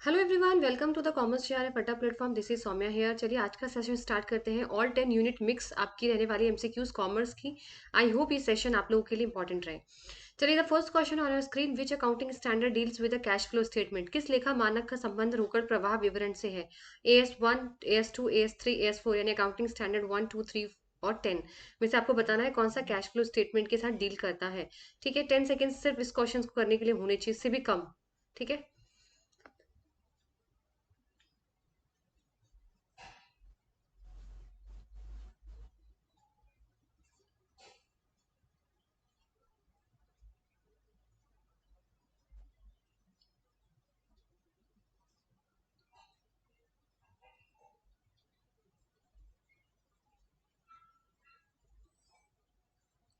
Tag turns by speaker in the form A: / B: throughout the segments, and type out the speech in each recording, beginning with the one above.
A: Hello everyone, welcome to the commerce share फटा platform. This is Saumya here. चलिए आज का सेशन स्टार्ट करते हैं। ऑल 10 यूनिट मिक्स आपकी रहने वाली एमसीक्यूज कॉमर्स की। आई होप ये सेशन आप लोगों के लिए इंपॉर्टेंट रहे। चलिए, the first question on your screen, which accounting standard deals with the cash flow statement? किस लेखा मानक का संबंध रोकड़ प्रवाह विवरण से है? AS1, AS2, AS3, AS4, यानी अकाउंटिंग स्टैंडर्ड 1, 2, 3 और 10 में से आपको बताना है कौन सा कैश फ्लो स्टेटमेंट के साथ डील करता है। ठीक है, 10 सेकेंड सिर्फ इस क्वेश्चन को करने के लिए होने चाहिए, इससे भी कम। ठीक है,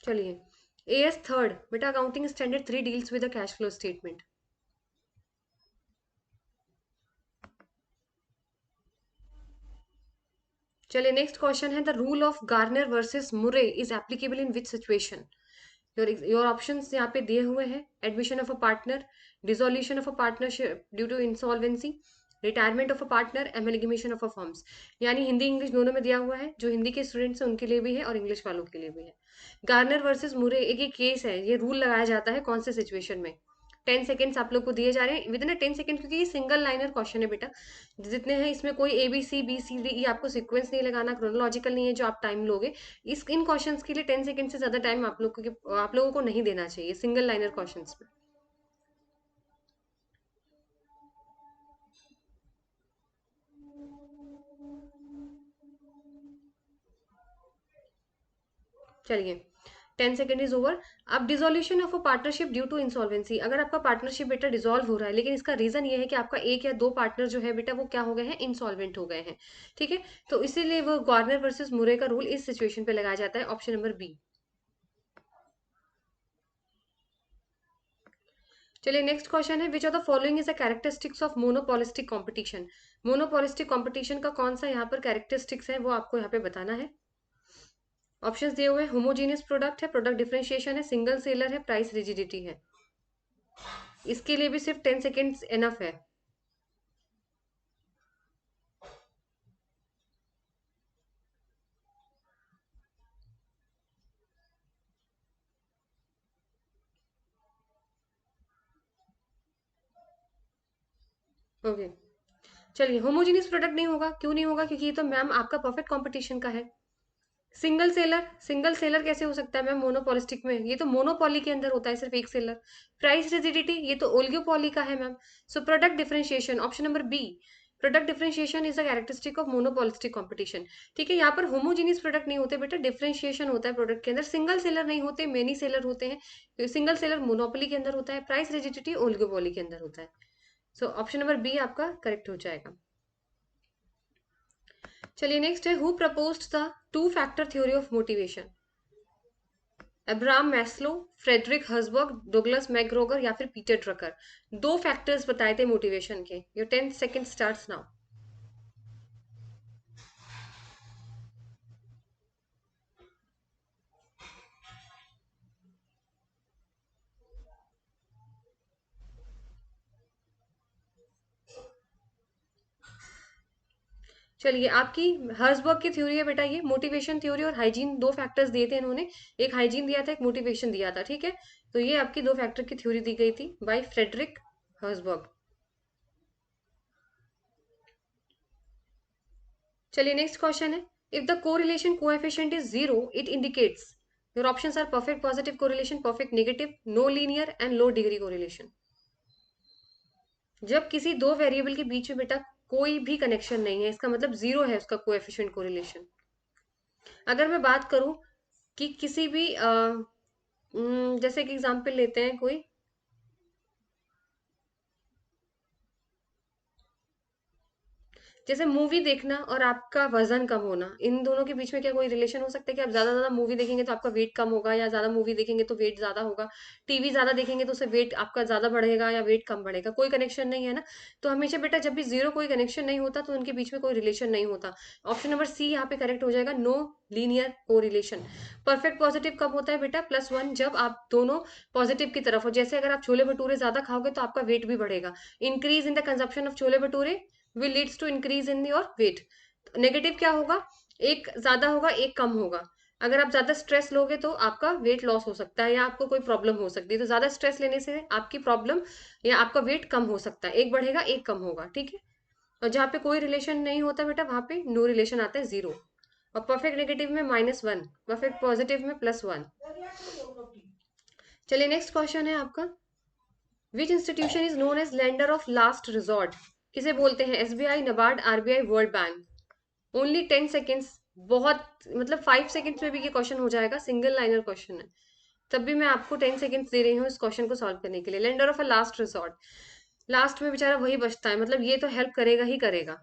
A: चलिए। AS थर्ड, बेटा accounting standard 3 deals with the cash flow statement. चलिए, नेक्स्ट क्वेश्चन है, the rule of Garner versus Murray is applicable in which situation? Your options यहाँ पे दिए हुए हैं। Admission of a partner, dissolution of a partnership due to insolvency, retirement of a partner, amalgamation of a firms. यानी Hindi English दोनों में दिया हुआ है। जो हिंदी के स्टूडेंट्स हैं उनके लिए भी है और इंग्लिश वालों के लिए भी है। गार्नर वर्सेस मुरे एक ये केस है, ये रूल लगाया जाता है कौन से सिचुएशन में? 10 सेकेंड्स आप लोग को दिए जा रहे हैं विद इन 10 सेकेंड, क्योंकि ये सिंगल लाइनर क्वेश्चन है बेटा। जितने हैं इसमें कोई ABCBCD आपको सीक्वेंस नहीं लगाना, क्रोनोलॉजिकल नहीं है जो आप टाइम लोगे। इस इन क्वेश्चंस के लिए 10 सेकेंड से ज्यादा टाइम आप लोगों को नहीं देना चाहिए सिंगल लाइनर क्वेश्चंस में। चलिए, 10 सेकेंड इज ओवर। अब dissolution of a partnership due to insolvency, अगर आपका पार्टनरशिप बेटा डिसॉल्व हो रहा है लेकिन इसका रीजन ये है कि आपका एक या दो पार्टनर जो है बेटा वो क्या हो गए हैं, इंसॉल्वेंट हो गए हैं। ठीक है, तो इसीलिए वो गार्नर वर्सेस मुरे का रूल इस सिचुएशन पे लगाया जाता है। Option number B. चलिए, नेक्स्ट क्वेश्चन है, which of the following is the characteristics of monopolistic competition? Monopolistic competition का कौन सा यहाँ पर कैरेक्टरिस्टिक्स है वो आपको यहाँ पे बताना है। ऑप्शंस दिए हुए, होमोजीनियस प्रोडक्ट है, प्रोडक्ट डिफरेंशिएशन है, सिंगल सेलर है, प्राइस रिजिडिटी है। इसके लिए भी सिर्फ 10 सेकेंड्स इनफ है। ओके, चलिए, होमोजीनियस प्रोडक्ट नहीं होगा। क्यों नहीं होगा? क्योंकि ये तो मैम आपका परफेक्ट कंपटीशन का है। सिंगल सेलर, सिंगल सेलर कैसे हो सकता है मैम मोनोपोलिस्टिक में? ये तो मोनोपोली के अंदर होता है सिर्फ एक सेलर। प्राइस रिजिडिटी ये तो ओलिगोपोली का है ma'am. So product differentiation, option number B. Product differentiation is the characteristic of monopolistic competition. ठीक है, यहाँ पर होमोजीनियस प्रोडक्ट नहीं होते बेटा, डिफरेंशिएशन होता है प्रोडक्ट के अंदर। सिंगल सेलर नहीं होते, मेनी सेलर होते हैं। सिंगल सेलर मोनोपोली के अंदर होता है, प्राइस रिजिडिटी ओलिगोपोली के अंदर होता है। सो ऑप्शन नंबर बी आपका करेक्ट हो जाएगा। चलिए, नेक्स्ट है, who proposed the two factor theory of motivation? Abraham Maslow, Frederick Herzberg, Douglas McGregor या फिर पीटर ड्रकर। दो फैक्टर्स बताए थे मोटिवेशन के। Your 10 second starts now. चलिए, आपकी हर्सबर्ग की थ्योरी है बेटा, ये मोटिवेशन थ्योरी और हाइजीन दो फैक्टर्स दिए थे इन्होंने। एक हाइजीन दिया था, एक मोटिवेशन दिया था। ठीक है, तो ये आपकी दो फैक्टर की थ्योरी दी गई थी बाय फ्रेडरिक हर्सबर्ग। चलिए, नेक्स्ट क्वेश्चन है, if the correlation coefficient is zero it indicates. Your options are perfect positive correlation, perfect negative, no linear and low degree correlation. जब किसी दो वेरिएबल के बीच में बेटा कोई भी कनेक्शन नहीं है, इसका मतलब जीरो है उसका कोएफिशिएंट कोरिलेशन। अगर मैं बात करूं कि किसी भी जैसे कि एग्जांपल लेते हैं कोई, जैसे मूवी देखना और आपका वजन कम होना, इन दोनों के बीच में क्या कोई रिलेशन हो सकता है कि आप ज्यादा ज्यादा मूवी देखेंगे तो आपका वेट कम होगा, या ज्यादा मूवी देखेंगे तो वेट ज्यादा होगा, टीवी ज्यादा देखेंगे तो उससे वेट आपका ज्यादा बढ़ेगा या वेट कम बढ़ेगा? कोई कनेक्शन नहीं है ना। तो हमेशा बेटा जब भी जीरो कोई कनेक्शन नहीं होता तो उनके बीच में कोई रिलेशन नहीं होता। ऑप्शन नंबर सी यहाँ पे करेक्ट हो जाएगा, नो लीनियर को रिलेशन। परफेक्ट पॉजिटिव कब होता है बेटा? +1, जब आप दोनों पॉजिटिव की तरफ हो। जैसे अगर आप छोले भटूरे ज्यादा खाओगे तो आपका वेट भी बढ़ेगा। Increase in the consumption of chole bhature will leads to increase in your weight. Negative क्या होगा? एक ज्यादा होगा, एक कम होगा। अगर आप ज्यादा स्ट्रेस लोगे तो आपका वेट लॉस हो सकता है या आपको कोई प्रॉब्लम हो सकती है। तो ज्यादा स्ट्रेस लेने से आपकी प्रॉब्लम या आपका वेट कम हो सकता है, एक बढ़ेगा एक कम होगा, ठीक है। और जहाँ पे कोई रिलेशन नहीं होता बेटा वहां पे नो रिलेशन आता है, जीरो। और परफेक्ट नेगेटिव में -1, परफेक्ट पॉजिटिव में +1। चलिए नेक्स्ट क्वेश्चन है आपका, which institution is known as lender of last resort? किसे बोलते हैं? SBI, NABARD, RBI, World Bank. Only 10 seconds. बहुत मतलब 5 सेकेंड्स में भी ये क्वेश्चन हो जाएगा, सिंगल लाइनर क्वेश्चन है। तब भी मैं आपको 10 सेकेंड्स दे रही हूँ इस क्वेश्चन को सॉल्व करने के लिए। Lender of a last resort, last में बेचारा वही बचता है, मतलब ये तो हेल्प करेगा ही करेगा।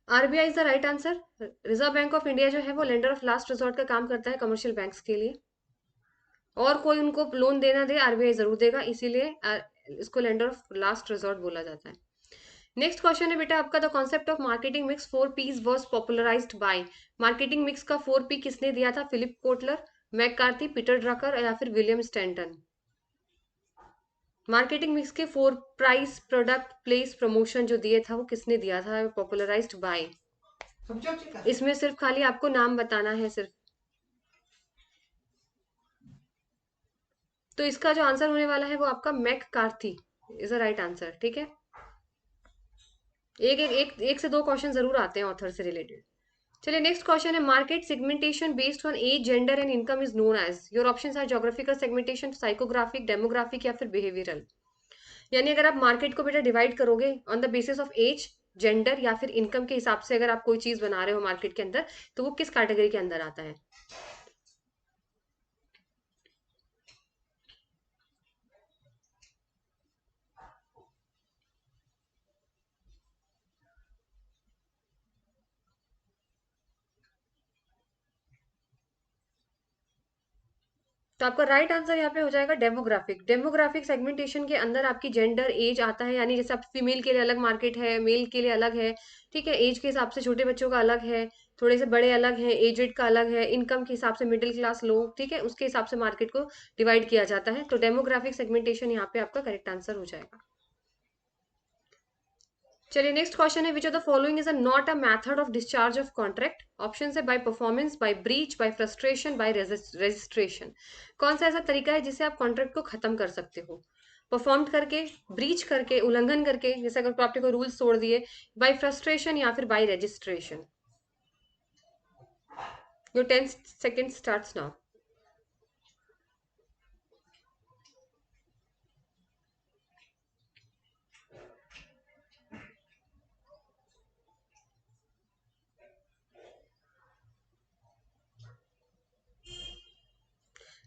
A: RBI is the right answer. Reserve bank of India जो है वो लेंडर ऑफ लास्ट रिसोर्ट का काम करता है कमर्शियल बैंक्स के लिए। और कोई उनको लोन देना दे आरबीआई जरूर देगा, इसीलिए इसको लेंडर ऑफ लास्ट रिसोर्ट बोला जाता है। नेक्स्ट क्वेश्चन है बेटा आपका, the concept of marketing mix 4Ps was popularized by? Marketing mix का 4P किसने दिया था? Philip Kotler, McCarthy, Peter Drucker या फिर विलियम स्टैंटन? मार्केटिंग मिक्स के 4 प्राइस, प्रोडक्ट, प्लेस, प्रमोशन जो दिए था वो किसने दिया था? Popularized by. इसमें सिर्फ खाली आपको नाम बताना है सिर्फ। तो इसका जो आंसर होने वाला है वो आपका McCarthy is a right answer, ठीक है। एक से दो क्वेश्चन जरूर आते हैं ऑथर से रिलेटेड। चलिए नेक्स्ट क्वेश्चन है, market segmentation based on age, gender and income is known as? Your options are geographical segmentation, psychographic, demographic या फिर बिहेवियरल। यानी अगर आप मार्केट को बेटा डिवाइड करोगे on the basis of age, gender या फिर इनकम के हिसाब से, अगर आप कोई चीज बना रहे हो मार्केट के अंदर, तो वो किस कैटेगरी के अंदर आता है? तो आपका राइट आंसर यहाँ पे हो जाएगा डेमोग्राफिक। डेमोग्राफिक सेगमेंटेशन के अंदर आपकी जेंडर, एज आता है, यानी जैसे आप फीमेल के लिए अलग मार्केट है, मेल के लिए अलग है, ठीक है। एज के हिसाब से छोटे बच्चों का अलग है, थोड़े से बड़े अलग है, एजेड का अलग है, इनकम के हिसाब से मिडिल क्लास लोग, ठीक है, उसके हिसाब से मार्केट को डिवाइड किया जाता है। तो डेमोग्राफिक सेगमेंटेशन यहाँ पे आपका करेक्ट आंसर हो जाएगा। चलिए नेक्स्ट क्वेश्चन है, which of the following is a not a method of discharge of contract? Option है by performance, by breach, by frustration, by registration. कौन सा ऐसा तरीका है जिससे आप कॉन्ट्रैक्ट को खत्म कर सकते हो? परफॉर्म करके, ब्रीच करके, उल्लंघन करके, जैसे अगर आपने कोई रूल्स तोड़ दिए, बाय फ्रस्ट्रेशन या फिर bye registration. Your 10 second starts now.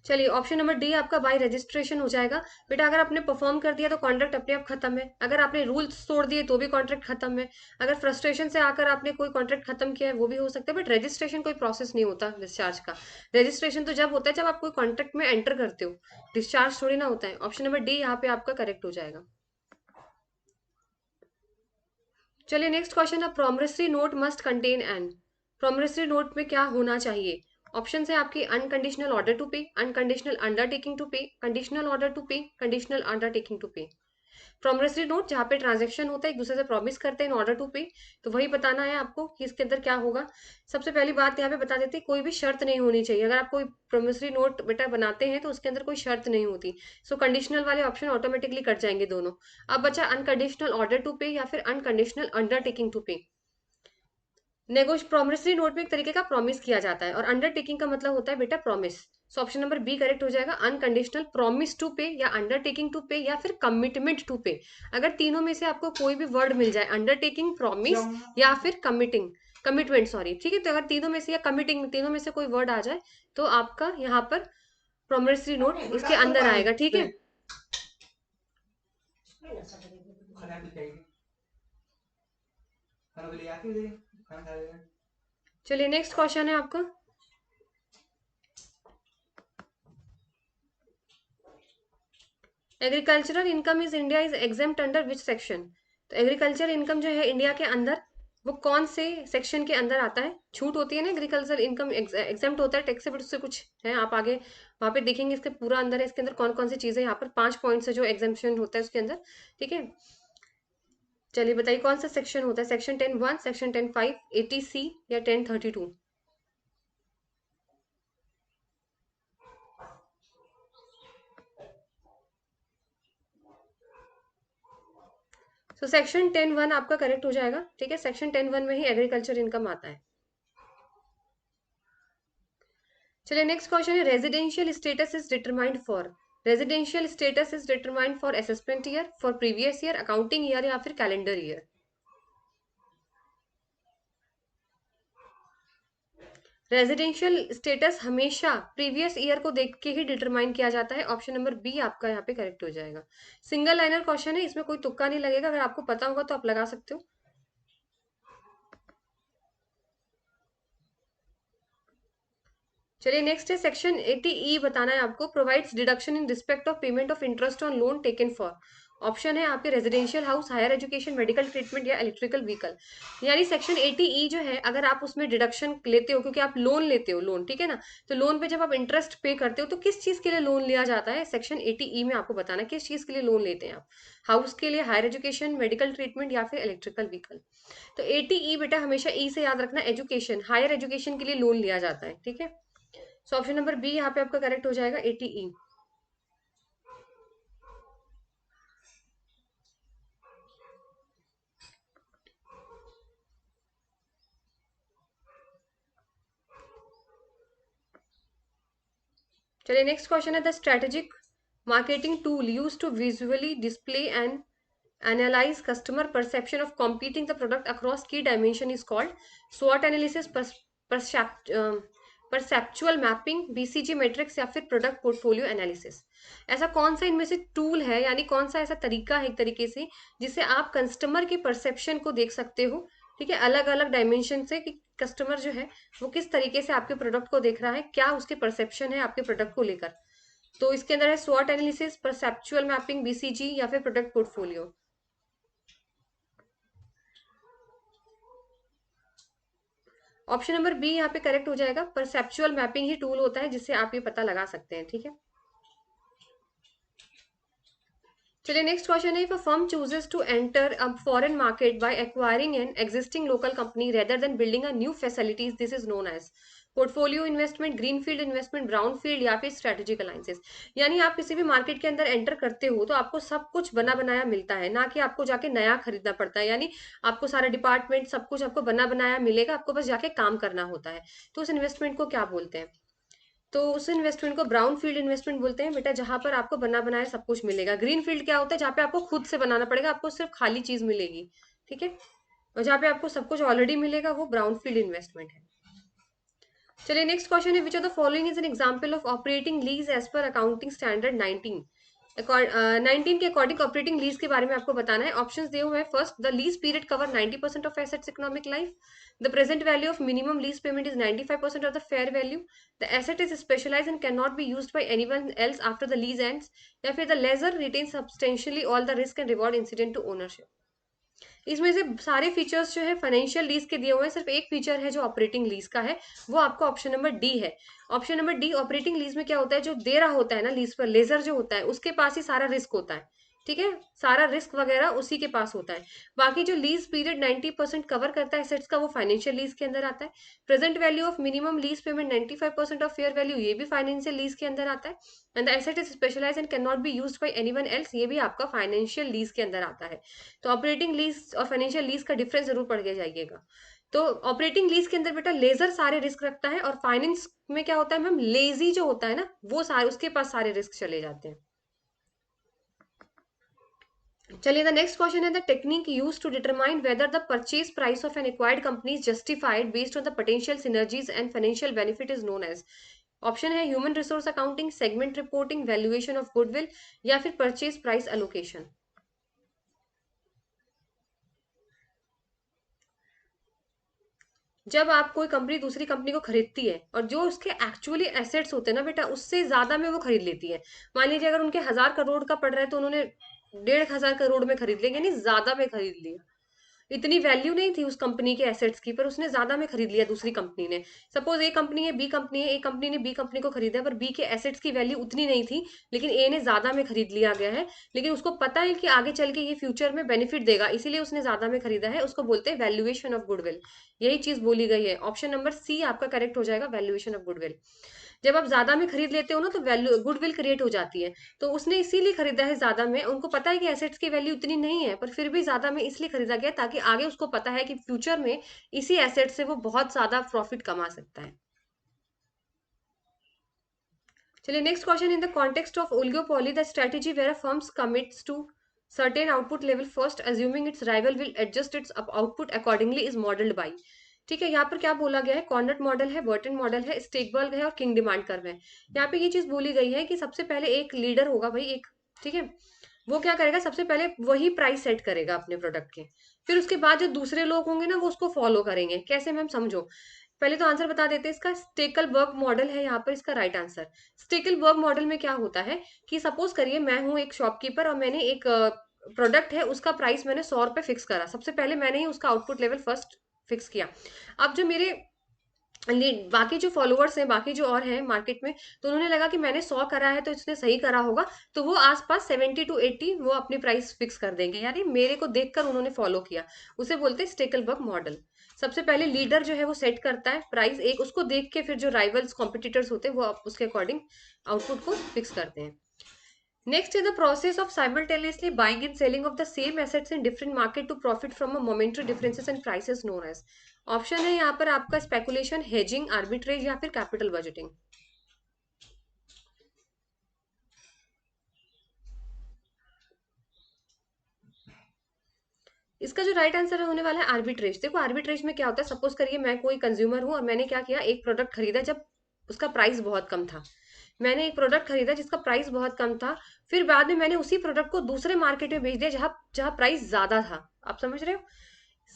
A: चलिए ऑप्शन नंबर डी आपका बाय रजिस्ट्रेशन हो जाएगा। बेटा अगर आपने परफॉर्म कर दिया तो कॉन्ट्रैक्ट अपने आप खत्म है, अगर आपने रूल्स तोड़ दिए तो भी कॉन्ट्रैक्ट खत्म है, अगर फ्रस्ट्रेशन से आकर आपने कोई कॉन्ट्रैक्ट खत्म किया है वो भी हो सकता है, बट रजिस्ट्रेशन कोई प्रोसेस नहीं होता डिस्चार्ज का। रजिस्ट्रेशन तो जब होता है जब आप कोई कॉन्ट्रैक्ट में एंटर करते हो, डिस्चार्ज थोड़ी ना होता है। ऑप्शन नंबर डी यहाँ पे आपका करेक्ट हो जाएगा। चलिए नेक्स्ट क्वेश्चन है, promissory note must contain an? Promissory note में क्या होना चाहिए? ऑप्शन है आपकी, unconditional order to pay, unconditional undertaking to pay, conditional order to pay, conditional undertaking to pay. Promissory note जहाँ पे ट्रांजेक्शन होता है, एक दूसरे से प्रॉमिस करते हैं इन ऑर्डर टू पे, तो वही बताना है आपको कि इसके अंदर क्या होगा। सबसे पहली बात यहाँ पे बता देते हैं, कोई भी शर्त नहीं होनी चाहिए। अगर आप कोई प्रोमिसरी नोट बेटा बनाते हैं तो उसके अंदर कोई शर्त नहीं होती। सो कंडीशनल वाले ऑप्शन ऑटोमेटिकली कट जाएंगे दोनों। अब बचा अनकंडीशनल ऑर्डर टू पे या फिर unconditional undertaking to pay. Promissory note में एक तरीके का प्रॉमिस किया जाता है, और अंडरटेकिंग का मतलब होता है बेटा promise. So option number B correct हो जाएगा, अनकंडीशनल प्रॉमिस टू पे, या अंडरटेकिंग टू पे, या फिर कमिटमेंट टू पे। अगर तीनों में से आपको कोई भी वर्ड मिल जाए, अंडरटेकिंग, प्रॉमिस या फिर कमिटिंग, कमिटमेंट सॉरी, ठीक है, तो अगर तीनों में से या कमिटिंग, तीनों में से कोई वर्ड आ जाए तो आपका यहाँ पर प्रॉमिसरी नोट इसके अंदर आएगा, ठीक है। चलिए नेक्स्ट क्वेश्चन है आपका, agricultural income is India is exempt under which section. तो एग्रीकल्चर इनकम जो है इंडिया के अंदर, वो कौन से सेक्शन के अंदर आता है? छूट होती है ना, एग्रीकल्चर इनकम एग्जेम्प्ट होता है टैक्स से, बट उससे कुछ है, आप आगे वहां पे देखेंगे इसके पूरा अंदर है, इसके अंदर कौन कौन सी चीजें, यहाँ पर 5 पॉइंट से जो एग्जेम्पशन होता है उसके अंदर, ठीक है। चलिए बताइए कौन सा सेक्शन होता है, सेक्शन 10(1), सेक्शन 10(5), 80C या 10(32)। तो सेक्शन 10(1) आपका करेक्ट हो जाएगा, ठीक है, सेक्शन 10(1) में ही एग्रीकल्चर इनकम आता है। चलिए नेक्स्ट क्वेश्चन है, residential status is determined for. Residential status is determined for assessment year, for previous year, accounting year, या फिर कैलेंडर ईयर। रेजिडेंशियल स्टेटस हमेशा प्रीवियस ईयर को देख के ही डिटरमाइन किया जाता है। ऑप्शन नंबर बी आपका यहाँ पे करेक्ट हो जाएगा। सिंगल लाइनर क्वेश्चन है, इसमें कोई तुक्का नहीं लगेगा, अगर आपको पता होगा तो आप लगा सकते हो। चलिए नेक्स्ट है, सेक्शन 80E बताना है आपको, provides deduction in respect of payment of interest on loan taken for. Option है आपके residential house, higher education, medical treatment, या इलेक्ट्रिकल व्हीकल। यानी सेक्शन 80E जो है, अगर आप उसमें डिडक्शन लेते हो, क्योंकि आप लोन लेते हो, लोन, ठीक है ना, तो लोन पे जब आप इंटरेस्ट पे करते हो तो किस चीज के लिए लोन लिया जाता है, सेक्शन 80E में आपको बताना है किस चीज के लिए लोन लेते हैं आप। हाउस के लिए, हायर एजुकेशन, मेडिकल ट्रीटमेंट, या फिर इलेक्ट्रिकल व्हीकल। तो 80E बेटा हमेशा ई से याद रखना, एजुकेशन, हायर एजुकेशन के लिए लोन लिया जाता है, ठीक है। सो ऑप्शन नंबर बी यहाँ पे आपका करेक्ट हो जाएगा, 80E। चलिए नेक्स्ट क्वेश्चन है, the strategic marketing tool use to visually display and analyze customer perception of competing the product across key dimension is called SWOT analysis, perceptual mapping, BCG matrix, या फिर product portfolio analysis. ऐसा कौन सा इनमें से tool है, यानी कौन सा ऐसा तरीका है एक तरीके से जिससे आप कस्टमर के परसेप्शन को देख सकते हो, ठीक है, अलग अलग डायमेंशन से, कि कस्टमर जो है वो किस तरीके से आपके प्रोडक्ट को देख रहा है, क्या उसके परसेप्शन है आपके प्रोडक्ट को लेकर। तो इसके अंदर है स्वॉट एनालिसिस, परसेप्चुअल मैपिंग, बीसीजी, या फिर product portfolio. Option number B यहाँ पे करेक्ट हो जाएगा, परसेप्चुअल मैपिंग ही टूल होता है जिससे आप ये पता लगा सकते हैं, ठीक है। चलिए नेक्स्ट क्वेश्चन है, if a firm chooses to enter a foreign market by acquiring an existing local company rather than building a new facilities, this is known as portfolio investment, green field investment, brown field, या फिर strategic alliances. यानी आप किसी भी market के अंदर enter करते हो तो आपको सब कुछ बना बनाया मिलता है, ना कि आपको जाके नया खरीदना पड़ता है। यानी आपको सारा डिपार्टमेंट सब कुछ आपको बना बनाया मिलेगा, आपको बस जाके काम करना होता है। तो उस इन्वेस्टमेंट को क्या बोलते हैं? तो उस इन्वेस्टमेंट को ब्राउन फील्ड इन्वेस्टमेंट बोलते हैं बेटा, जहां पर आपको बना बनाया सब कुछ मिलेगा। ग्रीन फील्ड क्या होता है? जहाँ पे आपको खुद से बनाना पड़ेगा, आपको सिर्फ खाली चीज मिलेगी, ठीक है। और जहाँ पे आपको सब कुछ ऑलरेडी मिलेगा वो ब्राउन फील्ड इन्वेस्टमेंट है। चलिए नेक्स्ट क्वेश्चन है, which of the following is an example of operating lease as per accounting standard 19। 19 के अकॉर्डिंग ऑपरेटिंग लीज के बारे में आपको बताना है। ऑप्शंस दिए हुए हैं, first the lease period cover 90% of assets economic life, the present value of minimum lease payment is 95% of the fair value, the asset is specialize and can not be used by anyone else after the lease ends, या फिर the lessor retain substantially all the risk and reward incident to ownership. इसमें से सारे features जो है financial lease के दिए हुए हैं, सिर्फ एक फीचर है जो ऑपरेटिंग लीज का है, वो आपका ऑप्शन नंबर डी है। Option number D, operating lease में क्या होता है, जो दे रहा होता है ना लीज पर, लेजर जो होता है उसके पास ही सारा रिस्क होता है, ठीक है, सारा रिस्क वगैरह उसी के पास होता है। बाकी जो लीज पीरियड 90% कवर करता है एसेट्स का, वो फाइनेंशियल लीज के अंदर आता है। Present value of minimum lease payment 95% of fair value, ये भी फाइनेंशियल लीज के अंदर आता है। And the asset is specialize and can not be used by anyone else, ये भी आपका फाइनेंशियल लीज के अंदर आता है। तो ऑपरेटिंग लीज और फाइनेंशियल लीज का डिफरेंस जरूर पढ़ के जाइएगा। तो ऑपरेटिंग लीज के अंदर बेटा लेजर सारे रिस्क रखता है, और फाइनेंस में क्या होता है मैम, लेजी जो होता है ना, वो सारे उसके पास सारे रिस्क चले जाते हैं। चलिए, द नेक्स्ट क्वेश्चन है the technique use to determine whether the purchase price of an acquired company is justified based on the potential synergies and financial benefit is known as. Option है human resource accounting, segment reporting, valuation of goodwill, या फिर purchase price allocation. जब आप कोई company दूसरी company को खरीदती है और जो उसके एक्चुअली एसेट्स होते हैं ना बेटा, उससे ज्यादा में वो खरीद लेती है। मान लीजिए अगर उनके 1000 करोड़ का पड़ रहा है तो उन्होंने 1500 करोड़ में खरीद लेंगे, नहीं ज्यादा में खरीद लिया। इतनी वैल्यू नहीं थी उस कंपनी के एसेट्स की, पर उसने ज्यादा में खरीद लिया दूसरी कंपनी ने। सपोज ए कंपनी है, बी कंपनी है, ए कंपनी ने बी कंपनी को खरीदा, पर बी के एसेट्स की वैल्यू उतनी नहीं थी, लेकिन ए ने ज्यादा में खरीद लिया गया है। लेकिन उसको पता है कि आगे चल के ये फ्यूचर में बेनिफिट देगा, इसीलिए उसने ज्यादा में खरीदा है। उसको बोलते हैं वैल्यूएशन ऑफ गुडविल। यही चीज बोली गई है। ऑप्शन नंबर सी आपका करेक्ट हो जाएगा, वैल्यूएशन ऑफ गुडविल। जब आप ज्यादा में खरीद लेते हो ना, तो वैल्यू गुडविल क्रिएट हो जाती है। तो उसने इसीलिए खरीदा है ज्यादा में, उनको पता है कि एसेट्स की वैल्यू उतनी नहीं है, पर फिर भी ज्यादा में इसलिए खरीदा गया ताकि आगे उसको पता है कि फ्यूचर में इसी एसेट से वो बहुत ज्यादा प्रॉफिट कमा सकता है। चलिए, next question, in the context of oligopoly the strategy where a firms commits to certain output level first assuming its rival will adjust its output accordingly is modeled by। ठीक है, यहाँ पर क्या बोला गया है, कॉर्नेट मॉडल है, Burton model है, स्टेकबर्ग है, और किंग डिमांड कर्व है। यहाँ पे ये चीज बोली गई है कि सबसे पहले एक लीडर होगा भाई, एक, ठीक है, वो क्या करेगा, सबसे पहले वही प्राइस सेट करेगा अपने प्रोडक्ट के। फिर उसके बाद जो दूसरे लोग होंगे ना, वो उसको फॉलो करेंगे। कैसे मैम, समझो। पहले तो आंसर बता देते हैं इसका। स्टेकलबर्ग मॉडल है यहाँ पर इसका राइट आंसर। स्टेकलबर्ग मॉडल में क्या होता है कि सपोज करिए मैं हूँ एक शॉपकीपर और मैंने एक प्रोडक्ट है, उसका प्राइस मैंने 100 रुपए फिक्स करा। सबसे पहले मैंने ही उसका आउटपुट लेवल फर्स्ट फिक्स किया। अब जो मेरे बाकी जो फॉलोअर्स हैं, बाकी जो और हैं मार्केट में, तो उन्होंने लगा कि मैंने 100 करा है तो इसने सही करा होगा, तो वो आसपास 70 to 80 वो अपनी प्राइस फिक्स कर देंगे, यानी मेरे को देखकर उन्होंने फॉलो किया। उसे बोलते हैं स्टेकलबर्ग मॉडल। सबसे पहले लीडर जो है वो सेट करता है प्राइस एक, उसको देख के फिर जो राइवल्स कॉम्पिटिटर्स होते हैं वो उसके अकॉर्डिंग आउटपुट को फिक्स करते हैं। Next is the process of simultaneously buying and selling of the same assets in different market to profit from a momentary differences in prices known as। Option है यहाँ पर आपका स्पेकुलेशन, हेजिंग, आर्बिट्रेज, या फिर capital budgeting. इसका जो right answer होने वाला है आर्बिट्रेज। देखो आर्बिट्रेज में क्या होता है, सपोज करिए मैं कोई कंज्यूमर हूँ और मैंने क्या किया, एक प्रोडक्ट खरीदा जब उसका प्राइस बहुत कम था। मैंने एक प्रोडक्ट खरीदा जिसका प्राइस बहुत कम था, फिर बाद में मैंने उसी प्रोडक्ट को दूसरे मार्केट में बेच दिया जहां जहां प्राइस ज्यादा था। आप समझ रहे हो,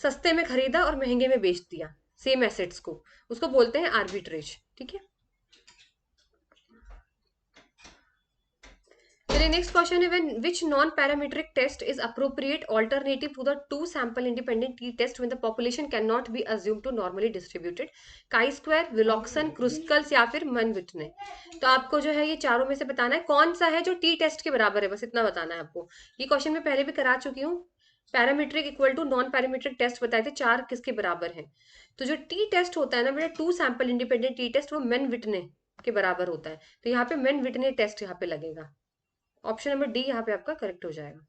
A: सस्ते में खरीदा और महंगे में बेच दिया सेम एसेट्स को, उसको बोलते हैं आर्बिट्रेज। ठीक है, चलिए नेक्स्ट क्वेश्चन है, when which non parametric test is appropriate alternative to the two sample independent t test when the population can not be assume to normally distributed. Chi square, Wilcoxon, Kruskal's, या फिर मन विटने। तो आपको जो है ये चारों में से बताना है कौन सा है जो टी टेस्ट के बराबर है, बस इतना बताना है आपको। ये क्वेश्चन मैं पहले भी करा चुकी हूँ। Parametric equal to non parametric test बताए थे, चार किसके बराबर है। तो जो टी टेस्ट होता है ना बेटा, two sample independent t test, वो मेन विटने के बराबर होता है। तो यहाँ पे मेन विटने टेस्ट यहाँ पे लगेगा। ऑप्शन नंबर डी यहाँ पे आपका करेक्ट हो जाएगा।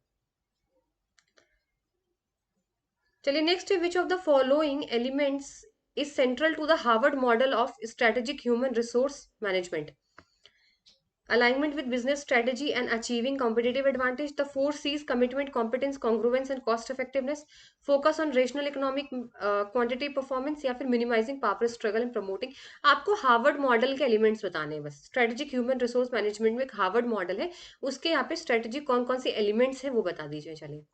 A: चलिए नेक्स्ट है, which of the following elements is central to the Harvard model of strategic human resource management. alignment with business strategy and achieving competitive advantage, the 4 C's: commitment, competence, congruence and cost effectiveness, focus on rational economic quantity performance, या फिर minimizing power struggle and promoting। आपको Harvard model के elements बताने हैं बस। Strategic human resource management में एक Harvard model है, उसके यहाँ पे स्ट्रेटेजिक कौन कौन सी एलिमेंट्स है वो बता दीजिए। चलिए,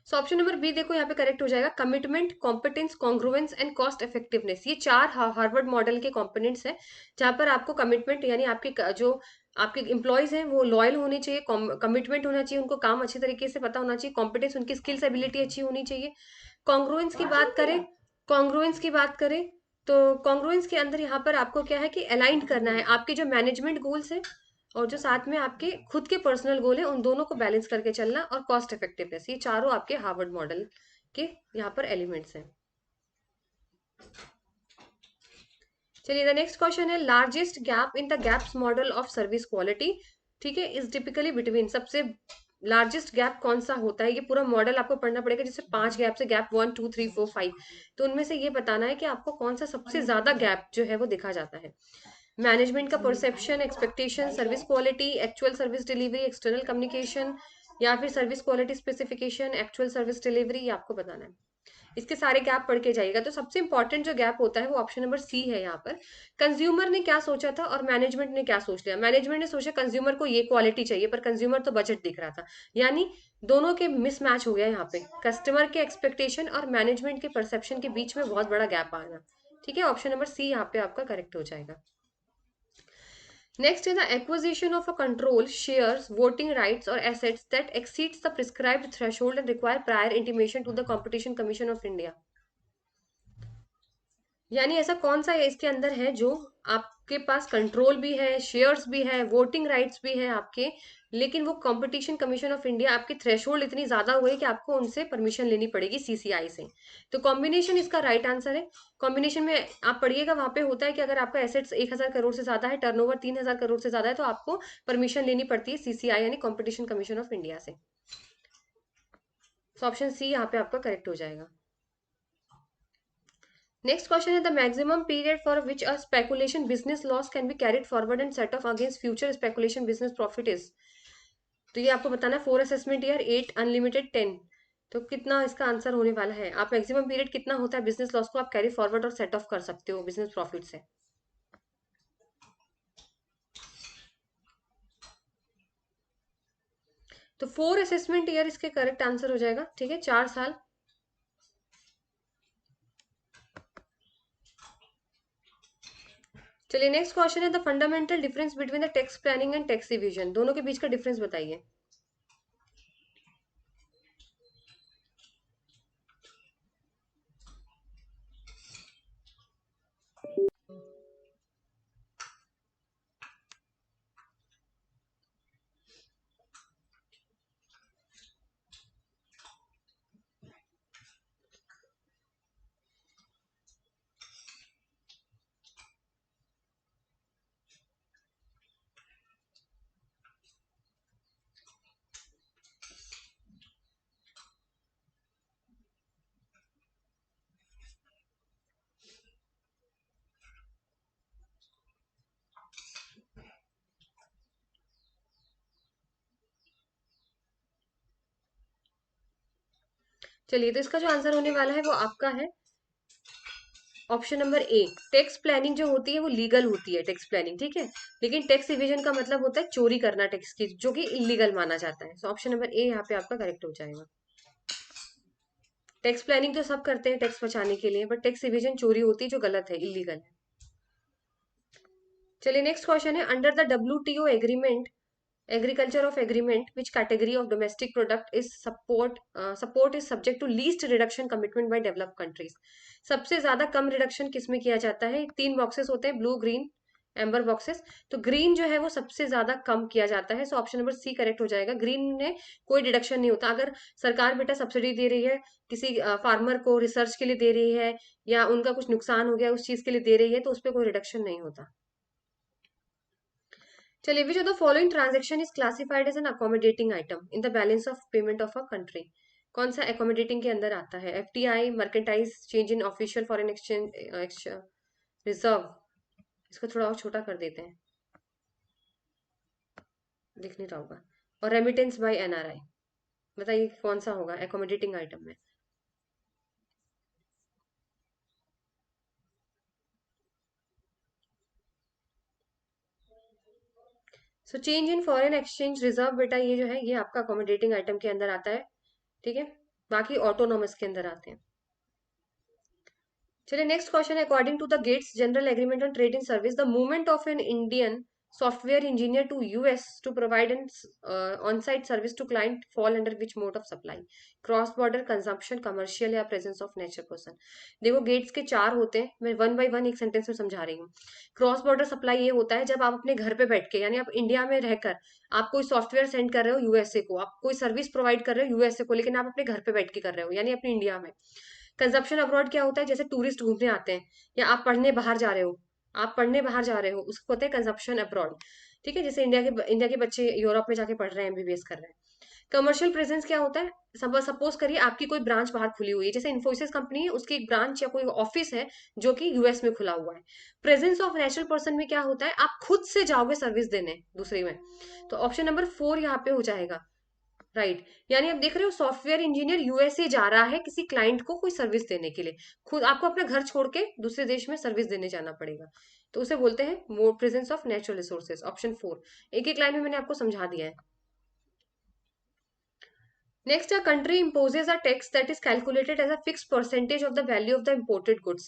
A: सो ऑप्शन नंबर बी देखो यहाँ पे करेक्ट हो जाएगा। Commitment, competence, congruence and cost effectiveness, ये चार हार्वर्ड मॉडल के कंपोनेंट्स हैं, जहां पर आपको कमिटमेंट यानी आपके जो आपके एम्प्लॉयज हैं वो लॉयल होने चाहिए, कमिटमेंट होना चाहिए, उनको काम अच्छी तरीके से पता होना चाहिए, कॉम्पिटेंस उनकी स्किल्स एबिलिटी अच्छी होनी चाहिए। कॉन्ग्रुएंस की बात करें, कॉन्ग्रुएंस की बात करें तो कॉन्ग्रुएंस के अंदर यहाँ पर आपको क्या है कि अलाइंड करना है आपके जो मैनेजमेंट गोल्स है और जो साथ में आपके खुद के पर्सनल गोल है, उन दोनों को बैलेंस करके चलना, और कॉस्ट इफेक्टिवनेस, ये चारों आपके हार्वर्ड मॉडल के यहाँ पर एलिमेंट्स हैं। चलिए, द नेक्स्ट क्वेश्चन है, largest gap in the gaps model of service quality. ठीक है, इज टिपिकली बिटवीन, सबसे लार्जेस्ट गैप कौन सा होता है, ये पूरा मॉडल आपको पढ़ना पड़ेगा, जैसे 5 गैप से गैप 1 2 3 4 5, तो उनमें से ये बताना है कि आपको कौन सा सबसे ज्यादा गैप जो है वो दिखा जाता है। मैनेजमेंट का perception, expectation, service quality, actual service delivery, external communication, या फिर service quality specification, actual service delivery, ये आपको बताना है। इसके सारे गैप पढ़ के जाइएगा। तो सबसे इंपॉर्टेंट जो गैप होता है वो ऑप्शन नंबर सी है यहाँ पर। कंज्यूमर ने क्या सोचा था और मैनेजमेंट ने क्या सोच लिया। मैनेजमेंट ने सोचा कंज्यूमर को ये क्वालिटी चाहिए, पर कंज्यूमर तो बजट दिख रहा था, यानी दोनों के मिसमैच हो गया यहाँ पे, कस्टमर के एक्सपेक्टेशन और मैनेजमेंट के परसेप्शन के बीच में बहुत बड़ा गैप आ गया। ठीक है, ऑप्शन नंबर सी यहाँ पे आपका करेक्ट हो जाएगा। Next is the acquisition of a control, shares, voting rights or assets that exceeds the prescribed threshold and require prior intimation to the Competition Commission of India. यानी ऐसा कौन सा है इसके अंदर है जो आपके पास कंट्रोल भी है, शेयर्स भी है, वोटिंग राइट्स भी है आपके, लेकिन वो कंपटीशन कमीशन ऑफ इंडिया आपकी थ्रेशोल्ड इतनी ज्यादा हुई कि आपको उनसे परमिशन लेनी पड़ेगी सीसीआई से। तो कॉम्बिनेशन इसका राइट आंसर है। कॉम्बिनेशन में आप पढ़िएगा, वहां पे होता है कि अगर आपका एसेट्स 1,000 करोड़ से ज्यादा है, टर्नओवर 3,000 करोड़ से ज्यादा है, तो आपको परमिशन लेनी पड़ती है सीसीआई यानी कॉम्पिटिशन कमीशन ऑफ इंडिया से। ऑप्शन सी यहाँ पे आपका करेक्ट हो जाएगा। Next question is the maximum period for which a speculation business loss can be carried forward and set off against future speculation business profit is। तो ये आपको बताना है 4 असेसमेंट ईयर, 8 अनलिमिटेड, 10। तो कितना इसका आंसर होने वाला है। आप मैक्सिमम पीरियड कितना होता है बिजनेस लॉस को आप कैरी फॉरवर्ड और सेट ऑफ कर सकते हो बिजनेस प्रॉफिट से। तो 4 असेसमेंट ईयर इसके करेक्ट आंसर हो जाएगा। ठीक है, 4 साल। चलिए नेक्स्ट क्वेश्चन है the fundamental difference between the tax planning and tax evasion. दोनों के बीच का डिफरेंस बताइए। चलिए, तो इसका जो आंसर होने वाला है वो आपका है option number A. Tax planning जो होती है वो लीगल होती है, टैक्स प्लानिंग, ठीक है। लेकिन टैक्स इवेजन का मतलब होता है चोरी करना टैक्स की, जो कि इलीगल माना जाता है। सो ऑप्शन नंबर ए यहाँ पे आपका करेक्ट हो जाएगा। टैक्स प्लानिंग तो सब करते हैं टैक्स बचाने के लिए, बट टैक्स इवेजन चोरी होती है जो गलत है, इलीगल है। चलिए नेक्स्ट क्वेश्चन है under the WTO agreement, agriculture of agreement, which category of domestic product is support is subject to least reduction commitment by developed countries। सबसे ज्यादा कम रिडक्शन किस में किया जाता है। 3 बॉक्सेस होते हैं, ब्लू, ग्रीन, एम्बर बॉक्सेस। तो ग्रीन जो है वो सबसे ज्यादा कम किया जाता है। So option number C correct हो जाएगा। ग्रीन में कोई डिडक्शन नहीं होता। अगर सरकार बेटा सब्सिडी दे रही है किसी फार्मर को, रिसर्च के लिए दे रही है, या उनका कुछ नुकसान हो गया उस चीज के लिए दे रही है, तो उस पर कोई रिडक्शन नहीं होता। चलिए, which of the following transaction is classified as an accommodating item in the balance of payment of a country. कौन सा एकोमोडेटिंग के अंदर आता है। FDI, merchandise, change in official foreign exchange reserve. इसको थोड़ा और छोटा कर देते हैं, दिख नहीं रहा होगा। और रेमिटेंस बाय NRI। बताइए कौन सा होगा एकोमोडेटिंग आइटम में। So change in foreign exchange reserve बेटा ये जो है ये आपका अकोमोडेटिंग आइटम के अंदर आता है। ठीक है, बाकी ऑटोनोमस के अंदर आते हैं। चलिए नेक्स्ट क्वेश्चन है according to the GATS general agreement on trade in service, the movement of an Indian software engineer to US to provide an on site service to client fall under which mode of supply. Cross border, consumption, commercial, या presence of nature person. देखो GATS के 4 होते हैं, मैं one by one एक sentence में समझा रही हूँ। क्रॉस बॉर्डर सप्लाई ये होता है जब आप अपने घर पे बैठ के, यानी आप इंडिया में रहकर आप कोई सॉफ्टवेयर सेंड कर रहे हो यूएसए को, आप कोई सर्विस प्रोवाइड कर रहे हो यूएसए को, लेकिन आप अपने घर पे बैठ के कर रहे हो, यानी अपने इंडिया में। कंजप्शन अब्रॉड क्या होता है, जैसे टूरिस्ट घूमने आते हैं, या आप पढ़ने बाहर जा रहे हो, आप पढ़ने बाहर जा रहे हो, उसको होता है कंजप्शन अब्रॉड। ठीक है, जैसे इंडिया के बच्चे यूरोप में जाके पढ़ रहे हैं, MBBS कर रहे हैं। कमर्शियल प्रेजेंस क्या होता है? सपोज करिए आपकी कोई ब्रांच बाहर खुली हुई है, जैसे इन्फोसिस कंपनी है, उसकी एक ब्रांच या कोई ऑफिस है जो कि यूएस में खुला हुआ है। प्रेजेंस ऑफ नेचुरल पर्सन में क्या होता है? आप खुद से जाओगे सर्विस देने दूसरे में। तो ऑप्शन नंबर 4 यहाँ पे हो जाएगा, राइट। यानी आप देख रहे हो सॉफ्टवेयर इंजीनियर यूएसए जा रहा है किसी क्लाइंट को कोई सर्विस देने के लिए, खुद आपको अपना घर छोड़ के दूसरे देश में सर्विस देने जाना पड़ेगा। तो उसे बोलते हैं more presence of natural resources, option 4। एक एक लाइन में मैंने आपको समझा दिया है। Next, a country imposes a tax that is calculated as a fixed percentage of the value of the imported goods.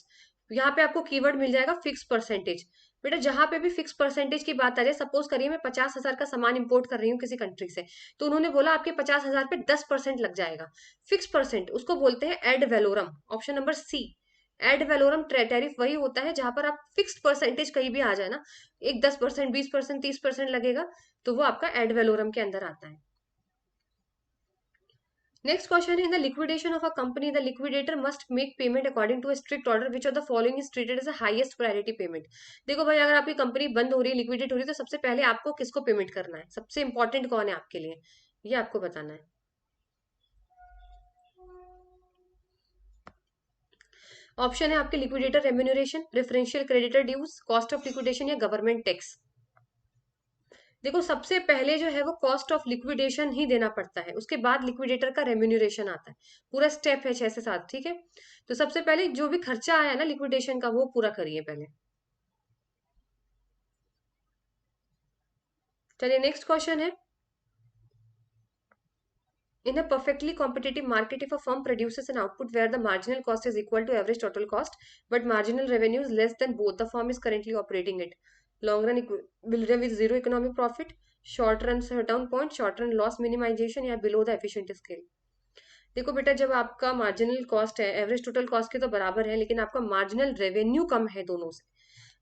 A: यहाँ पे आपको कीवर्ड मिल जाएगा फिक्स परसेंटेज। बेटा जहां पे भी फिक्स परसेंटेज की बात आ जाए, सपोज करिए मैं 50,000 का सामान इंपोर्ट कर रही हूँ किसी कंट्री से, तो उन्होंने बोला आपके 50,000 पे 10% लग जाएगा। फिक्स परसेंट उसको बोलते हैं ad valorem, option number C. Ad valorem tariff वही होता है जहां पर आप फिक्स्ड परसेंटेज कहीं भी आ जाए ना, एक 10%, 20%, 30% लगेगा, तो वो आपका एड वेलोरम के अंदर आता है। Next question: in the liquidation of a company, the liquidator must make payment according to a strict order. Which of the following is treated as the highest priority payment? देखो भाई, अगर आपकी कंपनी बंद हो रही है, लिक्विडेट हो रही है, तो सबसे पहले आपको किसको पेमेंट करना है? सबसे इंपॉर्टेंट कौन है आपके लिए, ये आपको बताना है। ऑप्शन है आपके liquidator remuneration, preferential creditor dues, cost of liquidation या गवर्नमेंट टैक्स। देखो सबसे पहले जो है वो कॉस्ट ऑफ लिक्विडेशन ही देना पड़ता है, उसके बाद लिक्विडेटर का रेम्यूनरेशन आता है। पूरा स्टेप है 6 से 7, ठीक है। तो सबसे पहले जो भी खर्चा आया ना लिक्विडेशन का, वो पूरा करिए पहले। चलिए नेक्स्ट क्वेश्चन है, in a perfectly competitive market, if a firm produces an output where the marginal cost is equal to average total cost but marginal revenue is less than both the firm is currently operating it, long run equilibrium with zero economic profit, short run shutdown point, short run loss minimization या below the efficient scale। देखो बेटा, जब आपका marginal cost है average total cost के तो बराबर है, लेकिन आपका मार्जिनल रेवेन्यू कम है दोनों से,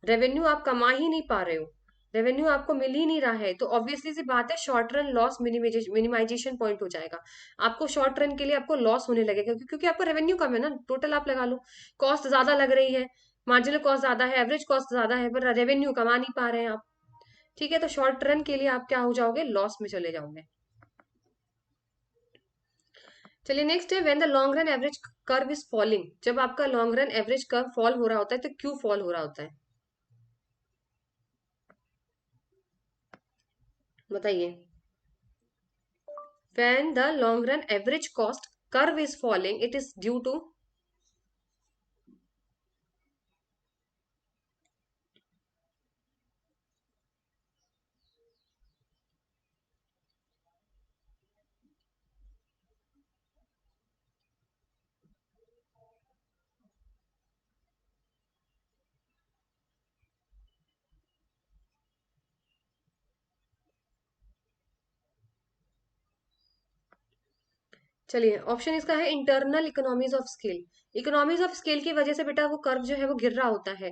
A: रेवेन्यू आप कमा ही नहीं पा रहे हो, रेवेन्यू आपको मिल ही नहीं रहा है, तो ऑब्वियसली सी बात है short run loss minimization point हो जाएगा। आपको शॉर्ट रन के लिए आपको लॉस होने लगेगा, क्योंकि आपका रेवेन्यू कम है ना, टोटल आप लगा लो, कॉस्ट ज्यादा लग रही है, मार्जिनल कॉस्ट ज्यादा है, एवरेज कॉस्ट ज्यादा है, पर रेवेन्यू कमा नहीं पा रहे हैं आप। ठीक है, तो शॉर्ट रन के लिए आप क्या हो जाओगे, लॉस में चले जाओगे। चलिए नेक्स्ट है, when the long run average curve is falling, जब आपका long run average curve fall हो रहा होता है तो क्यों फॉल हो रहा होता है, बताइए। When the long run average cost curve is falling, it is due to, चलिए ऑप्शन इसका है internal economies of scale. Economies of scale की वजह से बेटा वो कर्व जो है वो गिर रहा होता है।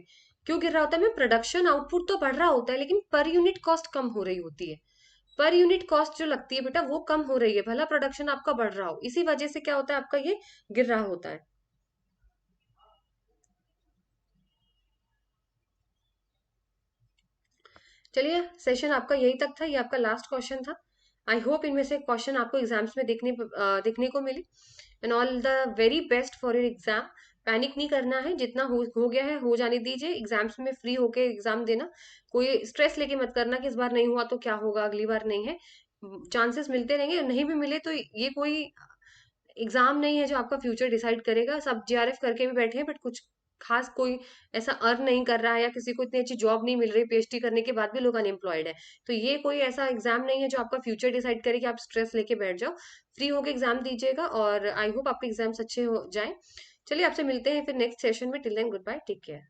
A: क्यों गिर रहा होता है? मैं प्रोडक्शन आउटपुट तो बढ़ रहा होता है, लेकिन पर यूनिट कॉस्ट कम हो रही होती है। पर यूनिट कॉस्ट जो लगती है बेटा वो कम हो रही है, भला प्रोडक्शन आपका बढ़ रहा हो, इसी वजह से क्या होता है आपका ये गिर रहा होता है। चलिए सेशन आपका यही तक था, ये आपका लास्ट क्वेश्चन था। आई होप इनमें से क्वेश्चन आपको एग्जाम्स में देखने को मिले। And all the very best for your exam. Panic नहीं करना है, जितना हो गया है हो जाने दीजिए, एग्जाम्स में फ्री होके एग्जाम देना, कोई स्ट्रेस लेके मत करना कि इस बार नहीं हुआ तो क्या होगा, अगली बार नहीं है, चांसेस मिलते रहेंगे, नहीं भी मिले तो ये कोई एग्जाम नहीं है जो आपका फ्यूचर डिसाइड करेगा। सब जेआरएफ करके भी बैठे हैं, बट कुछ खास कोई ऐसा अर्न नहीं कर रहा है, या किसी को इतनी अच्छी जॉब नहीं मिल रही, पीएचडी करने के बाद भी लोग अनएम्प्लॉयड है। तो ये कोई ऐसा एग्जाम नहीं है जो आपका फ्यूचर डिसाइड करे कि आप स्ट्रेस लेके बैठ जाओ। फ्री होके एग्जाम दीजिएगा, और आई होप आपके एग्जाम्स अच्छे हो जाए। चलिए आपसे मिलते हैं फिर नेक्स्ट सेशन में। Till then goodbye, take care.